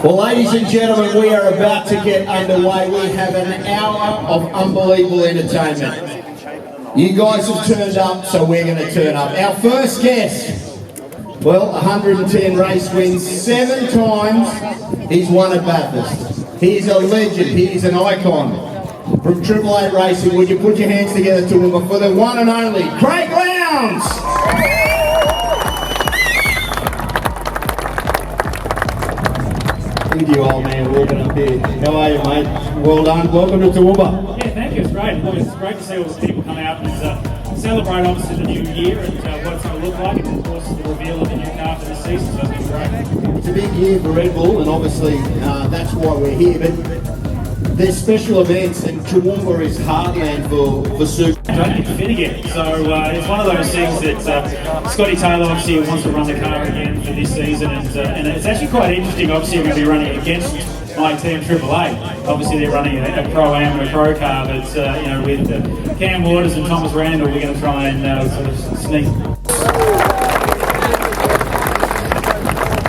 Well, ladies and gentlemen, we are about to get underway. We have an hour of unbelievable entertainment. You guys have turned up, so we're going to turn up. Our first guest, well, 110 race wins, 7 times he's won at Bathurst. He's a legend, he's an icon. From Rrdbull Racing, would you put your hands together to him for the one and only Craig Lowndes? Thank you, old man, walking up here. How are you, mate? Well done. Welcome to Toowoomba. Yeah, thank you. It's great. It's great to see all these people come out and celebrate, obviously, the new year and what it's going to look like, and of course the reveal of the new car for this season. So it's been great. It's a big year for Redbull, and obviously that's why we're here. But there's special events, and Toowoomba is heartland for Super. Great fit again. So it's one of those things that Scotty Taylor obviously wants to run the car again for this season, and it's actually quite interesting. Obviously, we're going to be running against my team Rrdbull. Obviously, they're running a pro-am and a pro car, but you know, with Cam Waters and Thomas Randall, we're going to try and sort of sneak.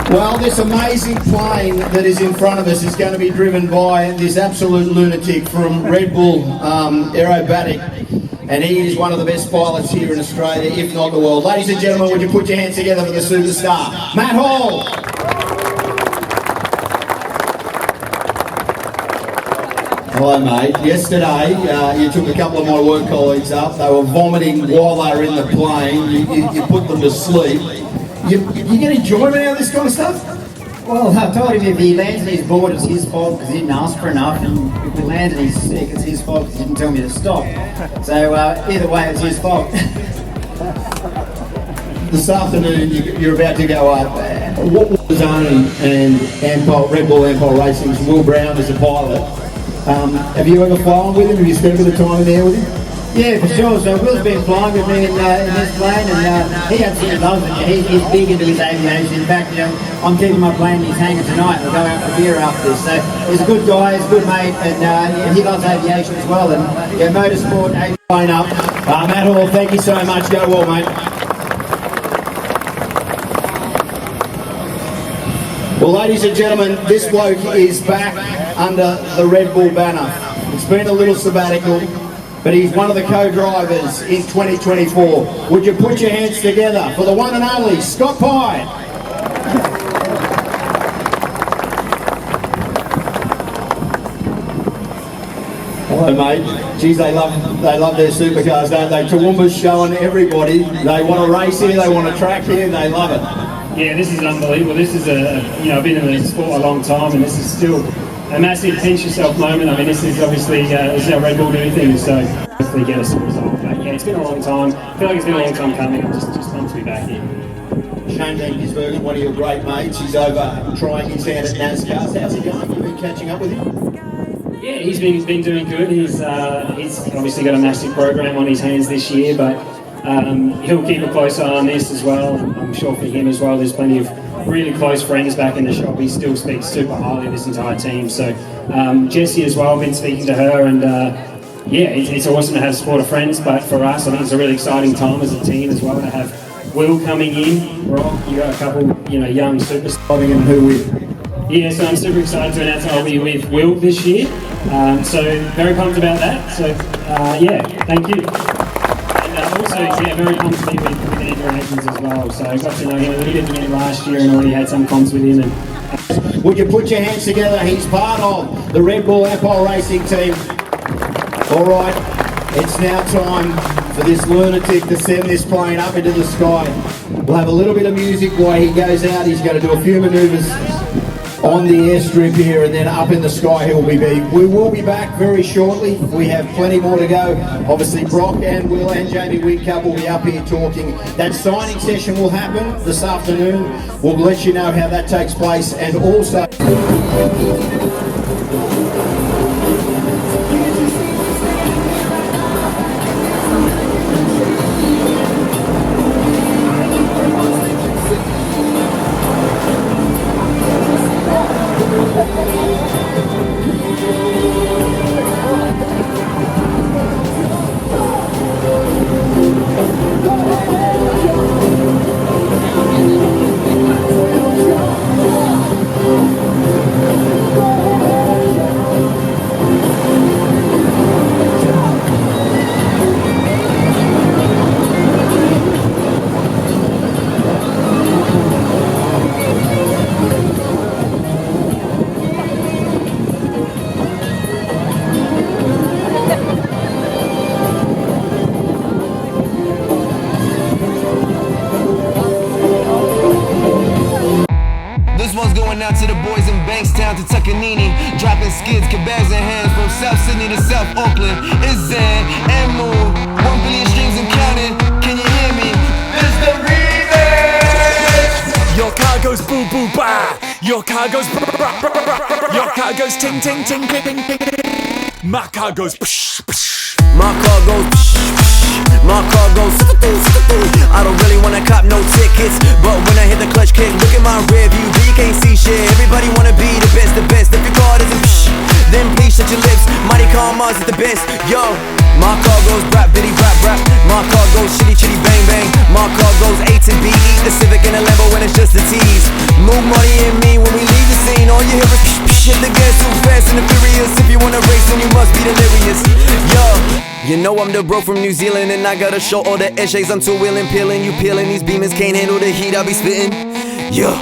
Well, this amazing plane that is in front of us is going to be driven by this absolute lunatic from Redbull Airport, and he is one of the best pilots here in Australia, if not the world. Ladies and gentlemen, would you put your hands together for the superstar, Matt Hall? Hello, mate. Yesterday, you took a couple of my work colleagues up. They were vomiting while they were in the plane. You put them to sleep. You get enjoyment out of this kind of stuff? Well, I told him if he lands on his board, it's his fault because he didn't ask for enough, and if he lands and he's sick, it's his fault because he didn't tell me to stop. So either way, it's his fault. This afternoon, you're about to go up. What was Arnie and ampol, Redbull Airport Racing's Will Brown as a pilot? Have you ever flown with him? Have you spent a bit of time in there with him? Yeah, for sure. So Will's been flying with me in this plane, and he absolutely loves it. He's big into his aviation. In fact, you know, I'm keeping my plane in his hangar tonight. We'll go out for beer after this. So he's a good guy, he's a good mate, and he loves aviation as well. And yeah, motorsport, Plane up. Matt Hall, thank you so much. Go well, mate. Well, ladies and gentlemen, this bloke is back under the Redbull banner. It's been a little sabbatical, but he's one of the co-drivers in 2024. Would you put your hands together for the one and only Scott Pye? Hello, mate. Geez, they love their supercars, don't they? Toowoomba's showing everybody they want to race here, they want to track here, they love it. Yeah, this is unbelievable. This is I've been in the sport a long time, and this is still a massive pinch yourself moment. I mean, this is obviously this is how Redbull do things, so hopefully get us a result. But yeah, it's been a long time. I feel like it's been a long time coming. I'm just pumped to be back here. Shane Van Gisbergen, one of your great mates, he's over trying his hand at NASCAR. How's he going? You've been catching up with him? Yeah, he's been doing good. He's obviously got a massive program on his hands this year, but he'll keep a close eye on this as well. I'm sure for him as well, there's plenty of really close friends back in the shop. He still speaks super highly of this entire team. So Jessie as well, I've been speaking to her, and yeah, it's awesome to have support of friends, but for us I think it's a really exciting time as a team as well to have Will coming in. Rob, you got a couple young superstars, And who with? yeah, so I'm super excited to announce I'll be with Will this year. So very pumped about that. So yeah, thank you. Also, yeah, very pumped to be with Andrew Atkins as well. So I got to know him a little bit again last year and already had some comps with him. And would you put your hands together? He's part of the Redbull Airport Racing team. All right, it's now time for this lunatic to send this plane up into the sky. We'll have a little bit of music while he goes out. He's going to do a few manoeuvres on the airstrip here, and then up in the sky he'll be. We will be back very shortly. We have plenty more to go. Obviously Brock and Will and Jamie Wigcup will be up here talking. That signing session will happen this afternoon. We'll let you know how that takes place, and also out to the boys in Bankstown to Tuckanini, dropping skids, kebabs in hands from South Sydney to South Auckland. It's Zen and Moon, 1 billion streams and counting. Can you hear me? It's the remix. Your car goes boo boo ba. Your car goes brr, brr, brr, brr. Your car goes ting ting ting ting ting ting. My car goes psh psh. My car goes psh, psh. My car goes I don't really wanna cop no tickets, but when I hit the clutch kick, look at my rear view, you can't see shit. Everybody wanna be the best, the best. If your car doesn't psh, then please shut your lips. Mighty car Mars is the best, yo. My car goes rap, bitty rap, rap. My car goes chitty chitty bang bang. My car goes A to B, the Civic and the Lambo when it's just a tease. Move money and me when we leave the scene. All you hear is psh, psh. Hit the gas too fast and the furious. If you wanna race, then you must be delirious, yo. You know I'm the bro from New Zealand, and I gotta show all the essays. I'm two-wheeling, peeling, you peeling. These beamers can't handle the heat I be spitting. Yeah.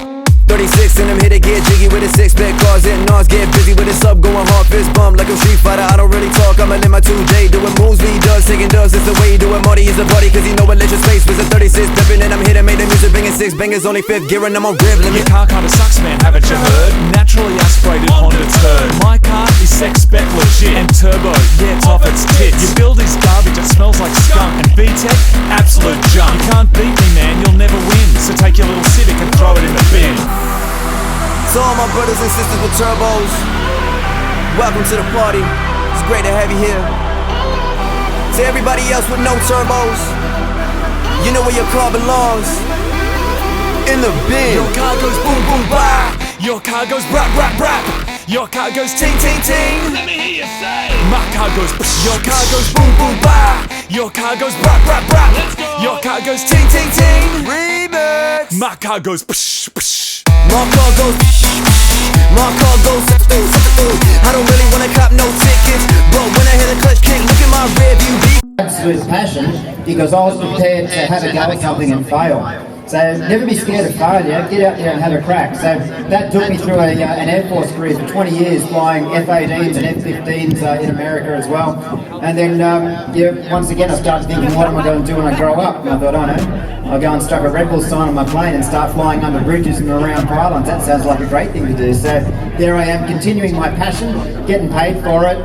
36 and I'm here to get jiggy with a six-pack. Cars and Nars get busy with a sub going hard, fist bump like a Street Fighter. I don't really talk, I'ma let my 2J doing moves. He does, taking does, it's the way he do it. Marty is a party cause he know what electric space was a 36 dipping, and I'm here to make the music banging. 6 bangers, only 5th gear, and I'm on rib limit. Your car kinda sucks, man, haven't you heard? Naturally aspirated Honda turd. My car is sex spec legit and turbo, yeah, it's off its tits. Your build is garbage, it smells like skunk. And VTEC, absolute junk. You can't beat me, man, you'll never win. So take your little Civic and throw it in the bin. To all my brothers and sisters with turbos, welcome to the party. It's great to have you here. To everybody else with no turbos, you know where your car belongs. In the bin. Your car goes boom boom ba. Your car goes rap rap rap. Your car goes ting ting ting. Let me hear you say. My car goes psh. Your car goes boom boom ba. Your car goes rap rap rap. Let's go. Your car goes ting ting ting. Remix. My car goes psh psh. My car goes my car goes I don't really wanna cop no tickets, but when I hit the clutch kick, look at my rear view. Absolute passion, because I was prepared to have a go at something and fail. So never be scared of failure, get out there and have a crack. So that took me through an Air Force career for 20 years, flying F-18s and F-15s in America as well. And then, once again I started thinking, what am I going to do when I grow up? And I thought, oh no, I'll go and stuff a Redbull sign on my plane and start flying under bridges and around pylons. That sounds like a great thing to do. So there I am, continuing my passion, getting paid for it.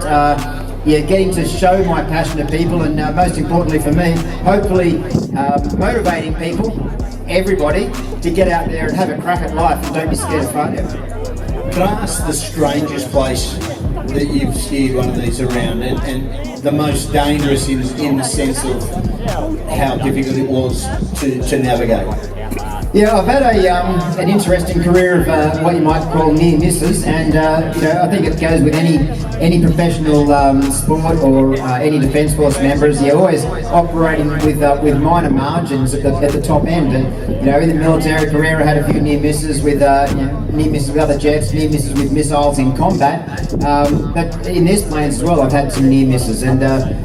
Getting to show my passion to people, and most importantly for me, hopefully motivating people, everybody, to get out there and have a crack at life and don't be scared of failure. Can I ask the strangest place that you've steered one of these around, and the most dangerous in the sense of how difficult it was to navigate? Yeah, I've had an interesting career of what you might call near misses, and I think it goes with any professional sport or any defence force members. You're always operating with minor margins at the top end, and in the military career I had a few near misses with near misses with other jets, near misses with missiles in combat. But in this planes as well, I've had some near misses, and there's a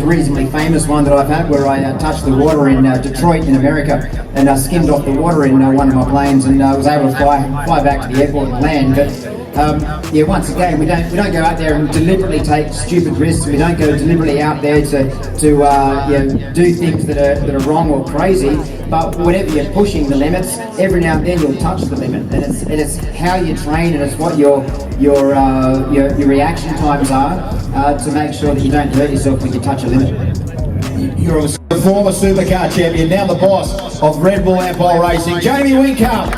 reasonably famous one that I've had where I touched the water in Detroit in America, and I skimmed off the water in one of my planes, and I was able to fly back to the airport and land. But once again, we don't go out there and deliberately take stupid risks. We don't go deliberately out there to do things that are wrong or crazy. But whenever you're pushing the limits, every now and then you'll touch the limit, and it's how you train, and it's what your reaction times are to make sure that you don't hurt yourself when you touch a limit. You're a former Supercar champion, now the boss of Rrdbull Ampol Racing, Jamie Wincup.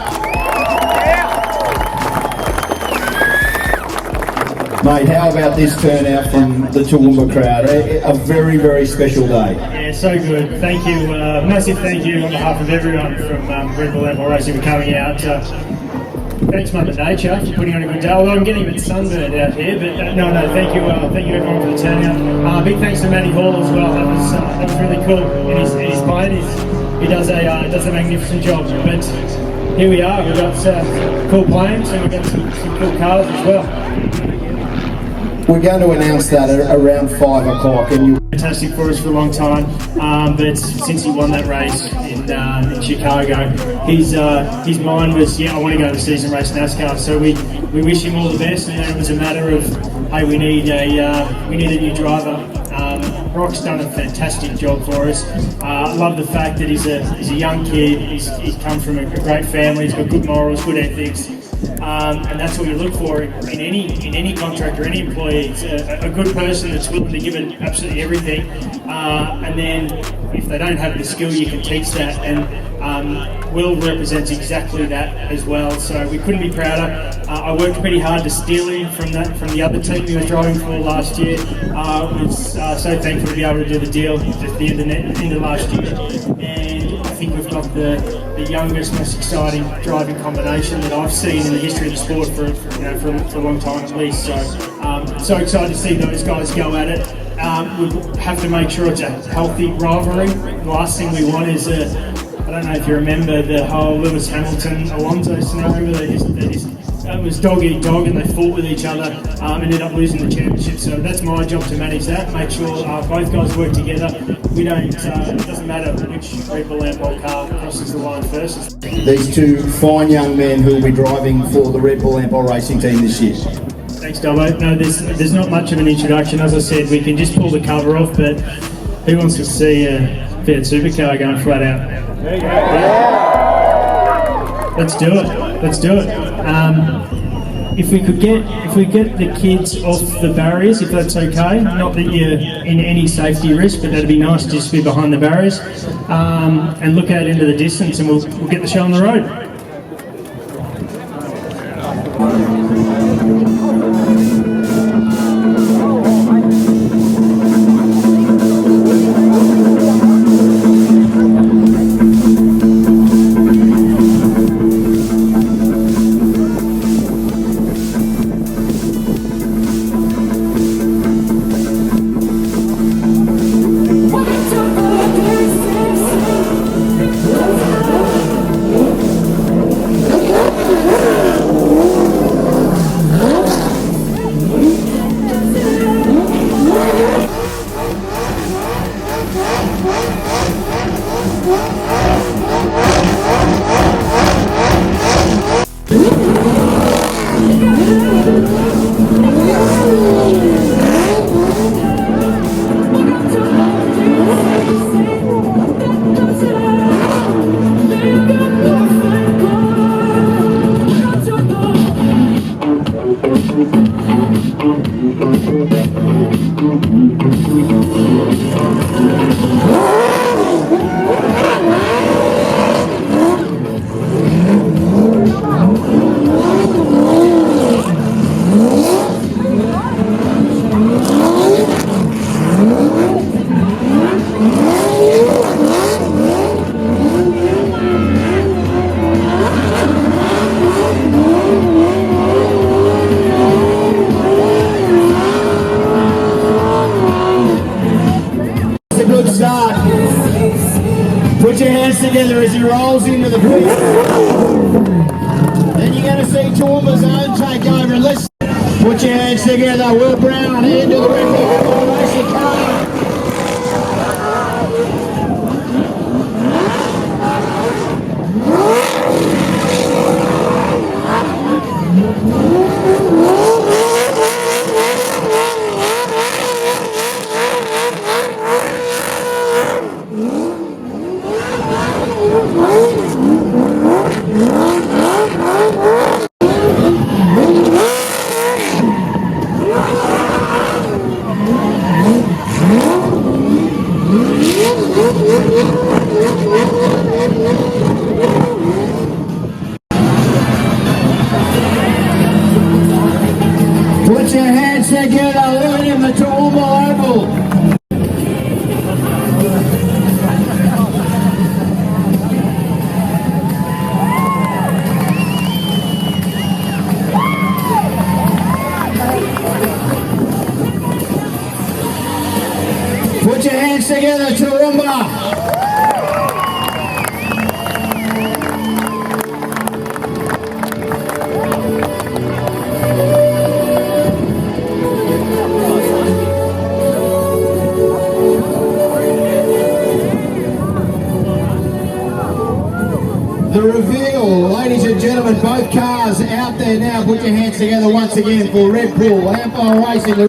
Mate, how about this turnout from the Toowoomba crowd? A very, very special day. Yeah, so good. Thank you. Massive thank you on behalf of everyone from Rrdbull Airport Racing for coming out. Thanks, Mother Nature, for putting on a good day. Although I'm getting a bit sunburned out here, but no, thank you everyone for the turnout. Big thanks to Matty Hall as well. That was really cool. And his plane, he does a magnificent job. But here we are. We've got cool planes, and we've got some cool cars as well. We're going to announce that around 5 o'clock, and you. Fantastic for us for a long time, but since he won that race in Chicago, his mind was, I want to go to the season race NASCAR. So we wish him all the best, and then it was a matter of, hey, we need a new driver Brock's done a fantastic job for us. I love the fact that he's a young kid. He's come from a great family. He's got good morals, good ethics, and that's what you look for in any contractor, any employee. It's a good person that's willing to give it absolutely everything. And then if they don't have the skill, you can teach that. And Will represents exactly that as well. So we couldn't be prouder. I worked pretty hard to steal him from the other team he was driving for last year. Was so thankful to be able to do the deal at the end of last year. And I think we've got the youngest, most exciting driving combination that I've seen in the history of the sport for a long time at least. So so excited to see those guys go at it. We have to make sure it's a healthy rivalry. The last thing we want is I don't know if you remember the whole Lewis Hamilton-Alonso scenario where it was dog eat dog and they fought with each other, ended up losing the championship. So that's my job to manage that, make sure both guys work together. We don't, it doesn't matter which Rrdbull Airport car crosses the line first. These two fine young men who will be driving for the Rrdbull Airport racing team this year. Thanks, Dobbo. No, there's not much of an introduction. As I said, we can just pull the cover off, but who wants to see a Fiat Supercar going flat out? There you go. Yeah. Let's do it. Let's do it. If we get the kids off the barriers, if that's okay. Not that you're in any safety risk, but that'd be nice to just be behind the barriers and look out into the distance, and we'll get the show on the road. Put your hands together as he rolls into the pit. Then you're going to see Toowoomba's own takeover. And let's put your hands together. Will Brown into the Redbull racing car. Put your hands together, William, the Toowoomba Airport. Put your hands together, Toowoomba. The reveal, ladies and gentlemen, both cars out there now. Put your hands together once again for Redbull Airport Racing.